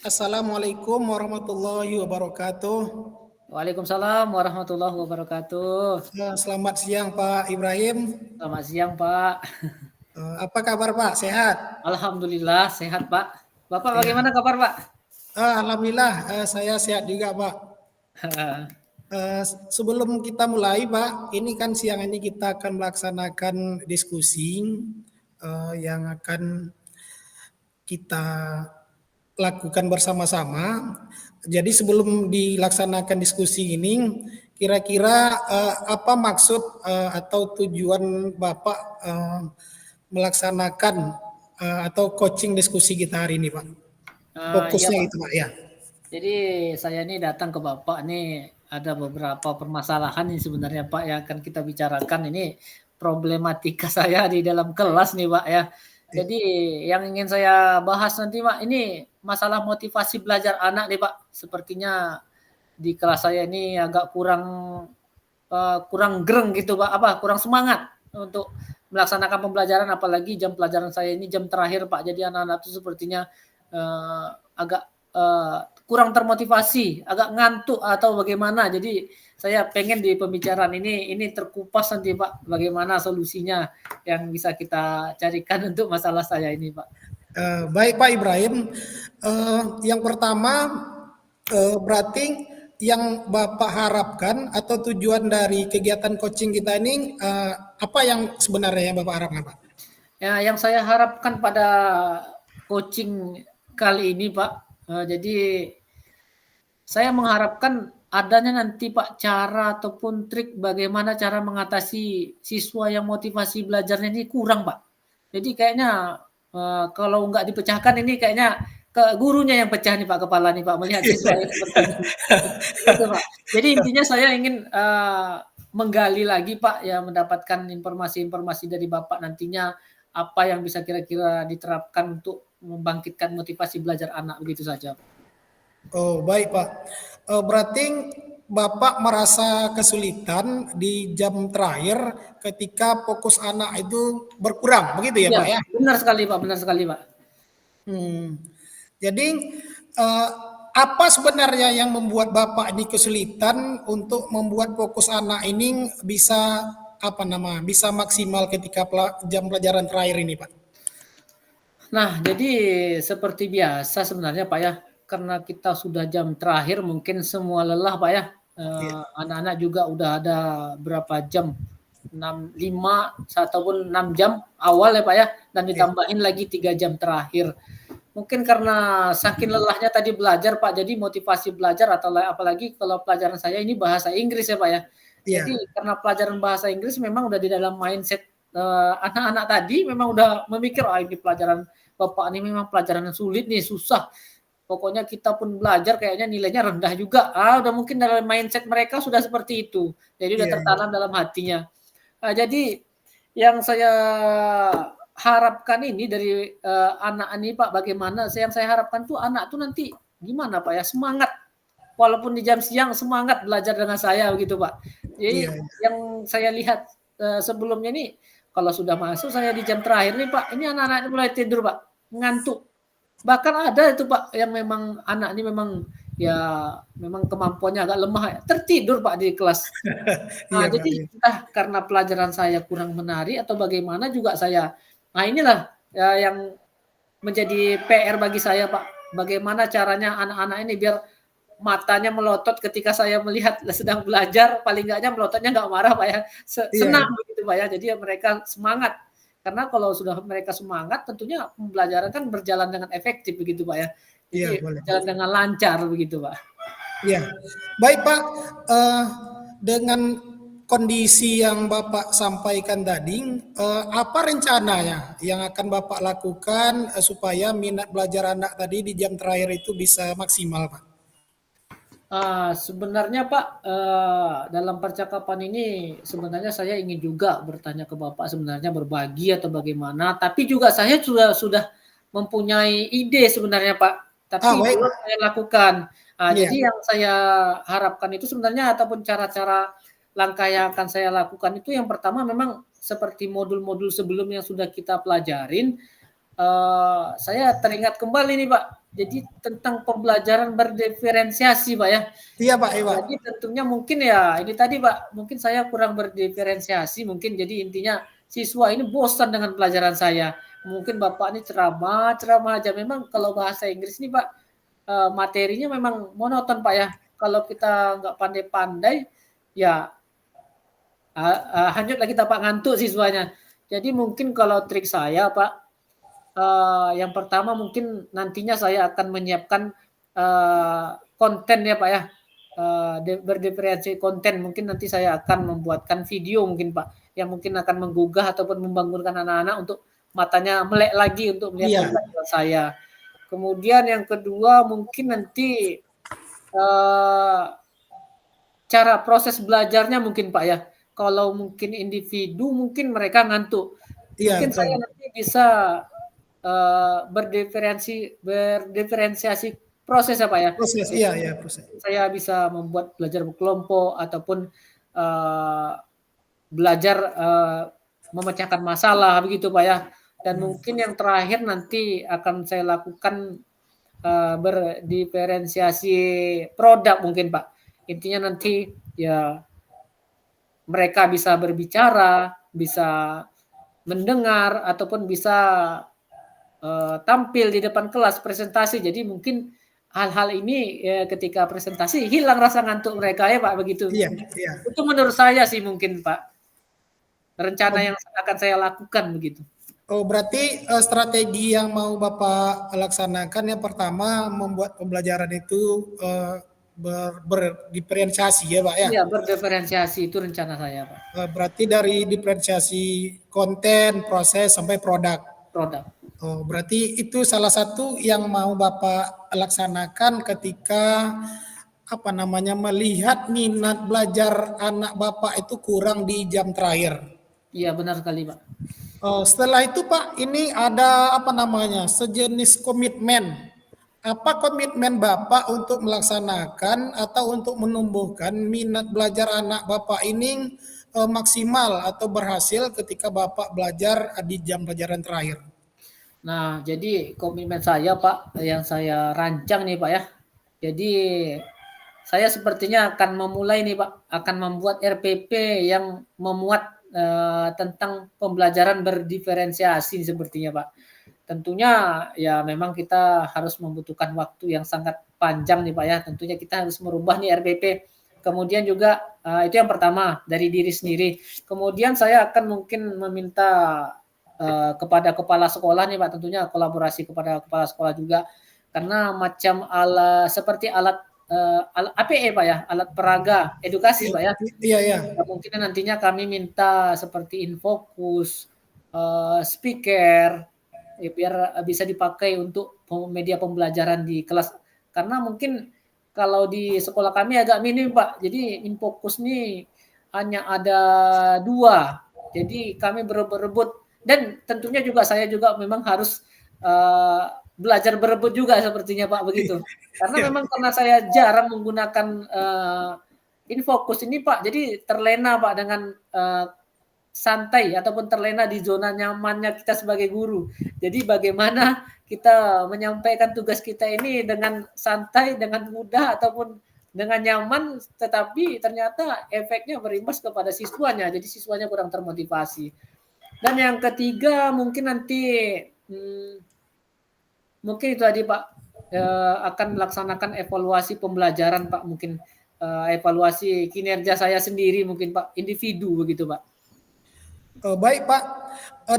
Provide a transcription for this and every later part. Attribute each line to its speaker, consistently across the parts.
Speaker 1: Assalamualaikum warahmatullahi wabarakatuh.
Speaker 2: Waalaikumsalam warahmatullahi wabarakatuh.
Speaker 1: Selamat siang Pak Ibrahim.
Speaker 2: Selamat siang, Pak.
Speaker 1: Apa kabar Pak? Sehat?
Speaker 2: Alhamdulillah sehat, Pak. Bapak
Speaker 1: Ya.
Speaker 2: bagaimana kabar, Pak?
Speaker 1: Alhamdulillah saya sehat juga Pak. Sebelum kita mulai Pak, ini kan siang ini kita akan melaksanakan diskusi yang akan kita lakukan bersama-sama. Jadi sebelum dilaksanakan diskusi ini, kira-kira apa maksud atau tujuan Bapak melaksanakan atau coaching diskusi kita hari ini, Pak?
Speaker 2: Iya,
Speaker 1: Fokusnya
Speaker 2: Pak.
Speaker 1: itu, Pak, ya.
Speaker 2: Jadi saya ini datang ke Bapak nih ada beberapa permasalahan nih sebenarnya, Pak, yang akan kita bicarakan. Ini problematika saya di dalam kelas nih, Pak, ya. Jadi yang ingin saya bahas nanti, Pak, ini masalah motivasi belajar anak nih, Pak. Sepertinya di kelas saya ini agak kurang gereng gitu, Pak, kurang semangat untuk melaksanakan pembelajaran, apalagi jam pelajaran saya ini jam terakhir, Pak. Jadi anak-anak itu sepertinya agak kurang termotivasi, agak ngantuk atau bagaimana. Jadi saya pengen di pembicaraan ini terkupas nanti, Pak, bagaimana solusinya yang bisa kita carikan untuk masalah saya ini, Pak.
Speaker 1: Baik Pak Ibrahim, yang pertama berarti yang Bapak harapkan atau tujuan dari kegiatan coaching kita ini apa yang sebenarnya yang Bapak harapkan, Pak?
Speaker 2: Ya, yang saya harapkan pada coaching kali ini, Pak, jadi saya mengharapkan adanya nanti, Pak, cara ataupun trik bagaimana cara mengatasi siswa yang motivasi belajarnya ini kurang, Pak. Jadi kayaknya, kalau nggak dipecahkan ini kayaknya ke gurunya yang pecah nih, Pak, kepala nih, Pak, melihat siswa yang seperti ini. Gitu, Pak. Jadi intinya saya ingin, menggali lagi, Pak, ya mendapatkan informasi-informasi dari Bapak nantinya, apa yang bisa kira-kira diterapkan untuk membangkitkan motivasi belajar anak, begitu saja.
Speaker 1: Oh, baik Pak. Berarti Bapak merasa kesulitan di jam terakhir ketika fokus anak itu berkurang, begitu ya
Speaker 2: Iya,
Speaker 1: Pak ya?
Speaker 2: benar sekali, Pak, benar sekali, Pak.
Speaker 1: Hmm. Jadi eh, apa sebenarnya yang membuat Bapak ini kesulitan untuk membuat fokus anak ini bisa bisa maksimal ketika jam pelajaran terakhir ini Pak?
Speaker 2: Nah, jadi seperti biasa sebenarnya, Pak, ya, karena kita sudah jam terakhir mungkin semua lelah, Pak, ya.
Speaker 1: Iya,
Speaker 2: Anak-anak juga udah ada berapa jam, 5 ataupun 6 jam awal ya, Pak, ya, dan
Speaker 1: iya,
Speaker 2: ditambahin lagi 3 jam terakhir. Mungkin karena saking lelahnya tadi belajar, Pak, jadi motivasi belajar atau apalagi kalau pelajaran saya ini bahasa Inggris ya, Pak, ya.
Speaker 1: iya,
Speaker 2: Jadi karena pelajaran bahasa Inggris memang udah di dalam mindset, anak-anak tadi memang udah memikir, "Ah, ini pelajaran Bapak ini memang pelajaran yang sulit nih, susah. Pokoknya kita pun belajar kayaknya nilainya rendah juga." Udah mungkin dalam mindset mereka sudah seperti itu. Jadi udah
Speaker 1: iya, iya.
Speaker 2: tertanam dalam hatinya. Jadi yang saya harapkan ini dari, anak ini, Pak, bagaimana yang saya harapkan tuh anak tuh nanti gimana, Pak, ya, semangat walaupun di jam siang semangat belajar dengan saya begitu, Pak. Jadi
Speaker 1: Iya.
Speaker 2: yang saya lihat, sebelumnya nih kalau sudah masuk saya di jam terakhir nih, Pak, ini anak-anak ini mulai tidur, Pak, ngantuk. Bahkan ada itu, Pak, yang memang anak ini memang ya memang kemampuannya agak lemah ya, tertidur, Pak, di kelas.
Speaker 1: Iya Pak.
Speaker 2: Jadi
Speaker 1: Iya.
Speaker 2: entah karena pelajaran saya kurang menarik atau bagaimana juga saya inilah ya yang menjadi PR bagi saya, Pak. Bagaimana caranya anak-anak ini biar matanya melotot ketika saya melihat sedang belajar, paling enggaknya melototnya enggak marah, Pak, ya.
Speaker 1: Iya,
Speaker 2: Senang begitu, Pak, ya. Jadi ya mereka semangat. Karena kalau sudah mereka semangat tentunya pembelajaran kan berjalan dengan efektif begitu, Pak, ya.
Speaker 1: iya,
Speaker 2: Jadi
Speaker 1: boleh.
Speaker 2: berjalan dengan lancar begitu, Pak.
Speaker 1: Iya, baik Pak. Dengan kondisi yang Bapak sampaikan tadi, apa rencananya yang akan Bapak lakukan supaya minat belajar anak tadi di jam terakhir itu bisa maksimal, Pak?
Speaker 2: Sebenarnya, Pak, dalam percakapan ini sebenarnya saya ingin juga bertanya ke Bapak sebenarnya berbagi atau bagaimana, tapi juga saya sudah mempunyai ide sebenarnya, Pak, tapi
Speaker 1: Baik,
Speaker 2: belum
Speaker 1: Pak.
Speaker 2: saya lakukan.
Speaker 1: Iya,
Speaker 2: Jadi yang saya harapkan itu sebenarnya ataupun cara-cara langkah yang akan saya lakukan itu yang pertama memang seperti modul-modul sebelum yang sudah kita pelajarin, saya teringat kembali nih Pak. Jadi tentang pembelajaran berdiferensiasi Pak ya.
Speaker 1: Iya Pak, iya Pak.
Speaker 2: Jadi tentunya mungkin ya ini tadi Pak, mungkin saya kurang berdiferensiasi mungkin jadi intinya siswa ini bosan dengan pelajaran saya. Mungkin Bapak ini ceramah aja. Memang kalau bahasa Inggris ini Pak materinya memang monoton Pak ya. Kalau kita nggak pandai-pandai ya hanyut lagi Pak ngantuk siswanya. Jadi mungkin kalau trik saya Pak yang pertama mungkin nantinya saya akan menyiapkan konten ya Pak ya, berdiferensiasi konten. Mungkin nanti saya akan membuatkan video mungkin Pak, yang mungkin akan menggugah ataupun membangunkan anak-anak untuk matanya melek lagi untuk melihat
Speaker 1: Iya,
Speaker 2: pembelajaran saya. Kemudian yang kedua mungkin nanti cara proses belajarnya mungkin Pak ya. Kalau mungkin individu mungkin mereka ngantuk.
Speaker 1: iya
Speaker 2: Mungkin
Speaker 1: betul.
Speaker 2: saya nanti bisa berdiferensiasi proses apa ya.
Speaker 1: Proses, iya, iya proses.
Speaker 2: Saya bisa membuat belajar berkelompok ataupun belajar memecahkan masalah begitu Pak ya. Dan mungkin yang terakhir nanti akan saya lakukan berdiferensiasi produk mungkin Pak. Intinya nanti ya mereka bisa berbicara, bisa mendengar ataupun bisa tampil di depan kelas presentasi. Jadi mungkin hal-hal ini ya, ketika presentasi hilang rasa ngantuk mereka ya Pak begitu.
Speaker 1: Iya, iya.
Speaker 2: Itu menurut saya sih mungkin Pak rencana
Speaker 1: Oh,
Speaker 2: yang akan saya lakukan begitu.
Speaker 1: oh, berarti strategi yang mau Bapak laksanakan yang pertama membuat pembelajaran itu berdiferensiasi ya Pak ya.
Speaker 2: Iya berdiferensiasi itu rencana saya Pak.
Speaker 1: Berarti dari diferensiasi konten, proses sampai produk.
Speaker 2: Produk.
Speaker 1: Oh, berarti itu salah satu yang mau Bapak laksanakan ketika apa namanya melihat minat belajar anak Bapak itu kurang di jam terakhir.
Speaker 2: Iya benar sekali Pak.
Speaker 1: Setelah itu Pak, ini ada apa namanya sejenis komitmen. Apa komitmen Bapak untuk melaksanakan atau untuk menumbuhkan minat belajar anak Bapak ini maksimal atau berhasil ketika Bapak belajar di jam pelajaran terakhir?
Speaker 2: Nah, jadi komitmen saya Pak yang saya rancang nih Pak ya. Jadi saya sepertinya akan memulai nih Pak, akan membuat RPP yang memuat tentang pembelajaran berdiferensiasi sepertinya Pak. Tentunya ya memang kita harus membutuhkan waktu yang sangat panjang nih Pak ya. Tentunya kita harus merubah nih RPP. Kemudian juga itu yang pertama dari diri sendiri. Kemudian saya akan mungkin meminta kepada kepala sekolah nih Pak, tentunya kolaborasi kepada kepala sekolah juga. Karena macam seperti alat APE Pak ya, alat peraga edukasi Pak ya.
Speaker 1: Iya, iya.
Speaker 2: Mungkin nantinya kami minta seperti Infokus, speaker, ya biar bisa dipakai untuk media pembelajaran di kelas. Karena mungkin kalau di sekolah kami agak minim Pak, jadi Infokus ini hanya ada 2. Jadi kami berebut dan tentunya juga saya juga memang harus belajar berebut juga sepertinya Pak begitu. Karena
Speaker 1: Iya.
Speaker 2: memang karena saya jarang menggunakan Infokus ini Pak, jadi terlena Pak dengan santai ataupun terlena di zona nyamannya kita sebagai guru. Jadi bagaimana kita menyampaikan tugas kita ini dengan santai, dengan mudah ataupun dengan nyaman, tetapi ternyata efeknya berimbas kepada siswanya. Jadi siswanya kurang termotivasi. Dan yang ketiga mungkin nanti mungkin itu tadi Pak akan melaksanakan evaluasi pembelajaran Pak, mungkin evaluasi kinerja saya sendiri mungkin Pak, individu begitu Pak.
Speaker 1: Baik Pak,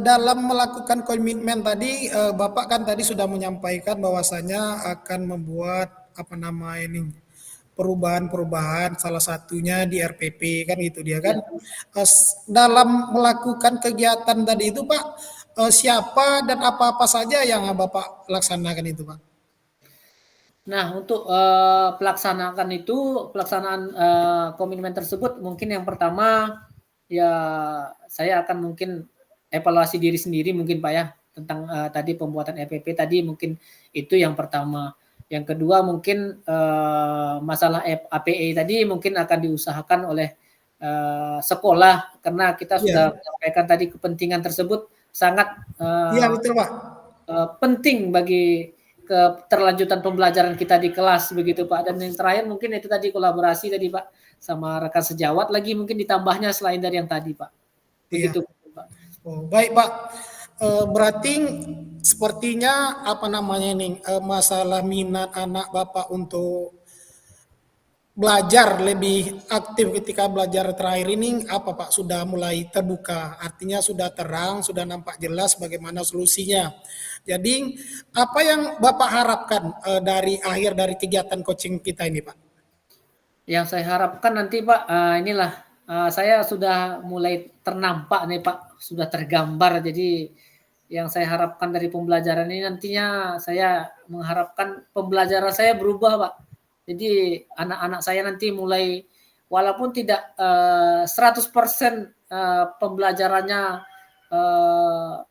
Speaker 1: dalam melakukan komitmen tadi, Bapak kan tadi sudah menyampaikan bahwasanya akan membuat apa nama ini perubahan-perubahan, salah satunya di RPP kan gitu dia kan.
Speaker 2: Ya.
Speaker 1: Dalam melakukan kegiatan tadi itu Pak, siapa dan apa-apa saja yang Bapak laksanakan itu Pak?
Speaker 2: Nah untuk pelaksanaan komitmen tersebut mungkin yang pertama ya saya akan mungkin evaluasi diri sendiri mungkin Pak ya tentang tadi pembuatan RPP tadi mungkin itu yang pertama. Yang kedua mungkin masalah APE tadi mungkin akan diusahakan oleh sekolah karena kita
Speaker 1: Iya,
Speaker 2: sudah menyampaikan tadi kepentingan tersebut sangat
Speaker 1: iya betul Pak.
Speaker 2: penting bagi keterlanjutan pembelajaran kita di kelas begitu Pak. Dan yang terakhir mungkin itu tadi kolaborasi tadi Pak sama rekan sejawat lagi mungkin ditambahnya selain dari yang tadi Pak.
Speaker 1: Iya.
Speaker 2: Begitu Pak.
Speaker 1: Oh, baik Pak. Berarti sepertinya apa namanya ini masalah minat anak Bapak untuk belajar lebih aktif ketika belajar terakhir ini apa Pak sudah mulai terbuka, artinya sudah terang, sudah nampak jelas bagaimana solusinya. Jadi apa yang Bapak harapkan dari akhir dari kegiatan coaching kita ini Pak?
Speaker 2: Yang saya harapkan nanti Pak, inilah saya sudah mulai ternampak nih Pak, sudah tergambar. Jadi yang saya harapkan dari pembelajaran ini nantinya saya mengharapkan pembelajaran saya berubah Pak. Jadi anak-anak saya nanti mulai walaupun tidak 100% pembelajarannya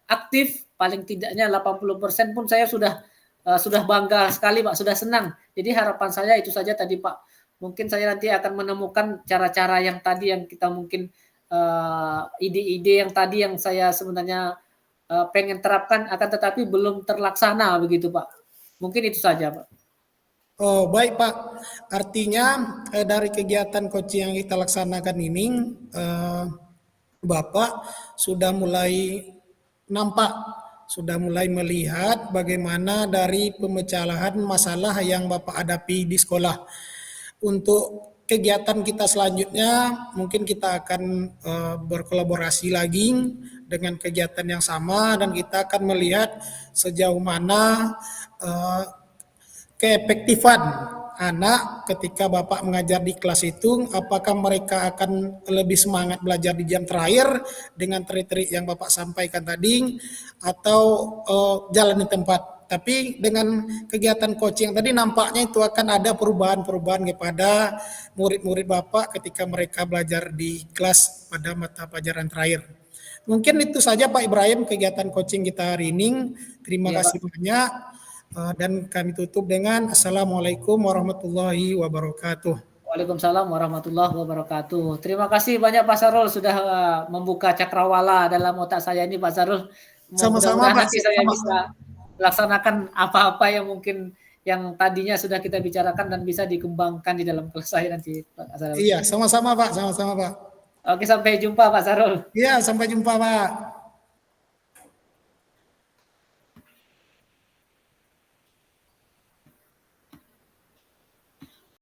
Speaker 2: aktif, paling tidaknya 80% pun saya sudah bangga sekali Pak, sudah senang. Jadi harapan saya itu saja tadi Pak. Mungkin saya nanti akan menemukan cara-cara yang tadi yang kita mungkin ide-ide yang tadi yang saya sebenarnya pengen terapkan akan tetapi belum terlaksana begitu Pak. Mungkin itu saja Pak.
Speaker 1: Oh, baik Pak. Artinya dari kegiatan coaching yang kita laksanakan ini, Bapak sudah mulai nampak, sudah mulai melihat bagaimana dari pemecahan masalah yang Bapak hadapi di sekolah. Untuk kegiatan kita selanjutnya, mungkin kita akan berkolaborasi lagi dengan kegiatan yang sama dan kita akan melihat sejauh mana keefektifan anak ketika Bapak mengajar di kelas itu, apakah mereka akan lebih semangat belajar di jam terakhir dengan trik-trik yang Bapak sampaikan tadi, atau jalan di tempat. Tapi dengan kegiatan coaching tadi nampaknya itu akan ada perubahan-perubahan kepada murid-murid Bapak ketika mereka belajar di kelas pada mata pelajaran terakhir. Mungkin itu saja Pak Ibrahim kegiatan coaching kita hari ini. Terima
Speaker 2: Iya Pak.
Speaker 1: kasih banyak. Dan kami tutup dengan Assalamualaikum warahmatullahi wabarakatuh.
Speaker 2: Waalaikumsalam warahmatullahi wabarakatuh. Terima kasih banyak Pak Sarul sudah membuka cakrawala dalam otak saya ini Pak Sarul.
Speaker 1: Sama-sama
Speaker 2: Mudah-mudahan
Speaker 1: Pak.
Speaker 2: nanti saya bisa melaksanakan apa-apa yang mungkin yang tadinya sudah kita bicarakan dan bisa dikembangkan di dalam kelas saya nanti Pak Sarul.
Speaker 1: Iya, sama-sama Pak, sama-sama Pak.
Speaker 2: Oke, sampai jumpa Pak Sarul.
Speaker 1: Iya, sampai jumpa Pak.